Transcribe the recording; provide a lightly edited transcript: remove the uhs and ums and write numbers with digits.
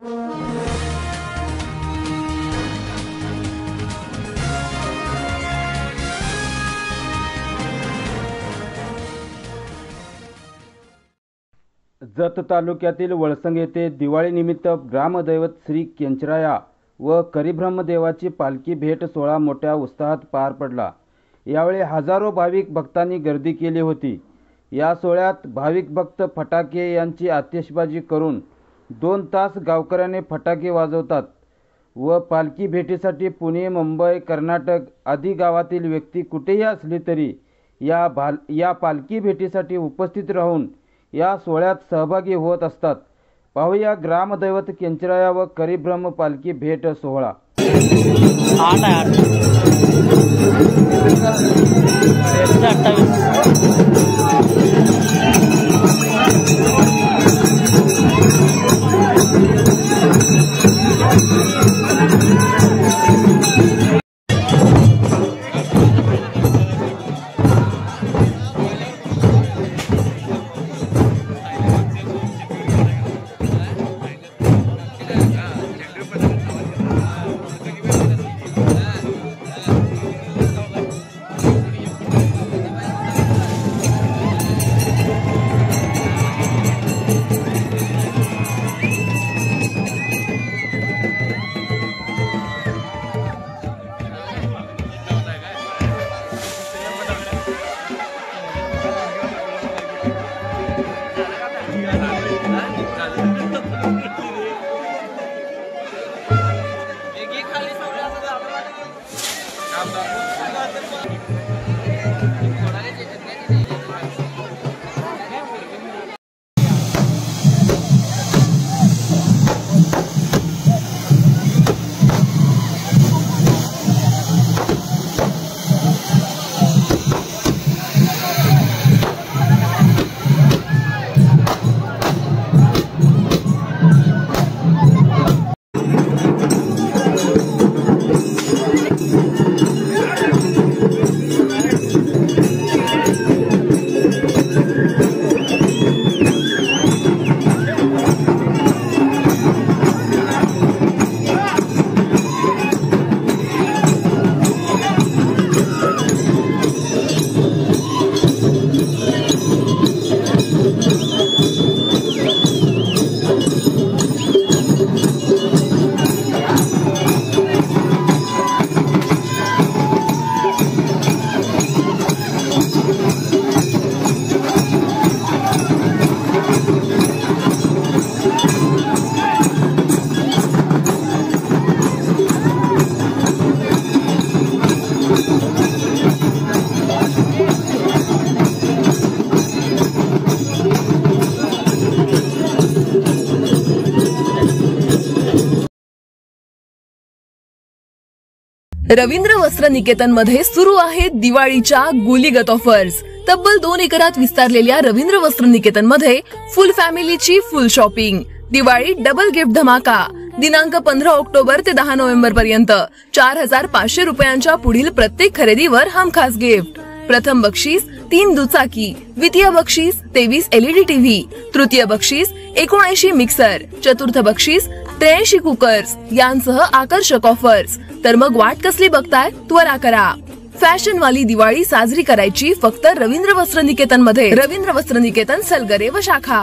जत तालुक्यातील वळसंग येथे दिवाळीनिमित्त ग्रामदैवत श्री केंचराया व करिब्रह्मदेवाची पालखी भेट सोहळा मोठ्या उत्साहात पार पडला। यावेळी हजारो भाविक भक्तांनी गर्दी केली होती। या सोहळ्यात भाविक भक्त फटाके यांची आतिषबाजी करून 2 तास गावकऱ्यांनी फटाके वाजवतात व पालखी भेटीसाठी पुणे, मुंबई, कर्नाटक आदी गावातील व्यक्ती कुठेही असली तरी या पालखी भेटीसाठी उपस्थित राहून या सोहळ्यात सहभागी होत असतात। पाहूया ग्रामदैवत केंचराया व करिब्रह्म पालखी भेट सोहळा। रवींद्र वस्त्र निकेतन मध्ये सुरू आहेत दिवाळीच्या गुलीगत ऑफर्स। तब्बल 2 एकरात विस्तारलेल्या रवींद्र वस्त्र निकेतन मध्ये फुल फॅमिलीची full shopping. Diwali double gift धमाका दिनांक 15 ऑक्टोबर ते 10 नोव्हेंबर पर्यंत 4500 रुपयांच्या पुढील प्रत्येक खरेदीवर हमखास गिफ्ट। प्रथम बक्षीस 3 दुचाकी, द्वितीय बक्षीस 23 LED टीव्ही, तृतीय बक्षीस 79 मिक्सर, चतुर्थ बक्षीस 83 कुकर्स यांसह आकर्षक ऑफर्स। तर मग वाट कसली बघताय, त्वरा करा। फॅशन वाली दिवाळी साजरी करायची फक्त रवींद्र वस्त्र निकेतन मध्ये। रवींद्र वस्त्र निकेतन, सलगरे व शाखा।